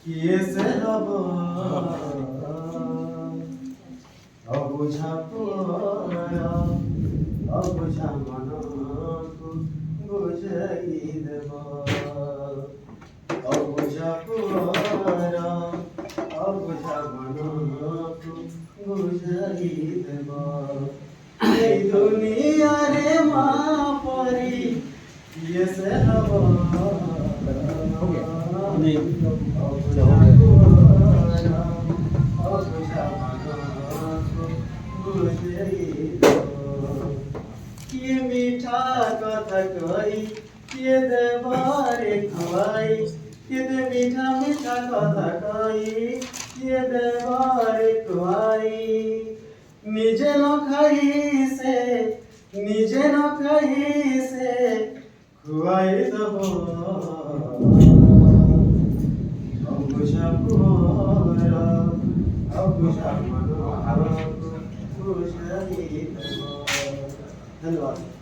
কিয়েছে হব অবুঝা অবুঝা মনকু বুঝাই দেব অবুঝা অবুঝা মনকু বুঝাই দেব এই দুনিয়ারে মা পরি কিয়েছে হব किए मीठा कथा कही किए देवारे खुआई किए मीठा मीठा कथा कही किए देवारे खुआई निजे न खाई से खुआई दबो अबुझा पुरा अबुझा मनो धन्यवाद।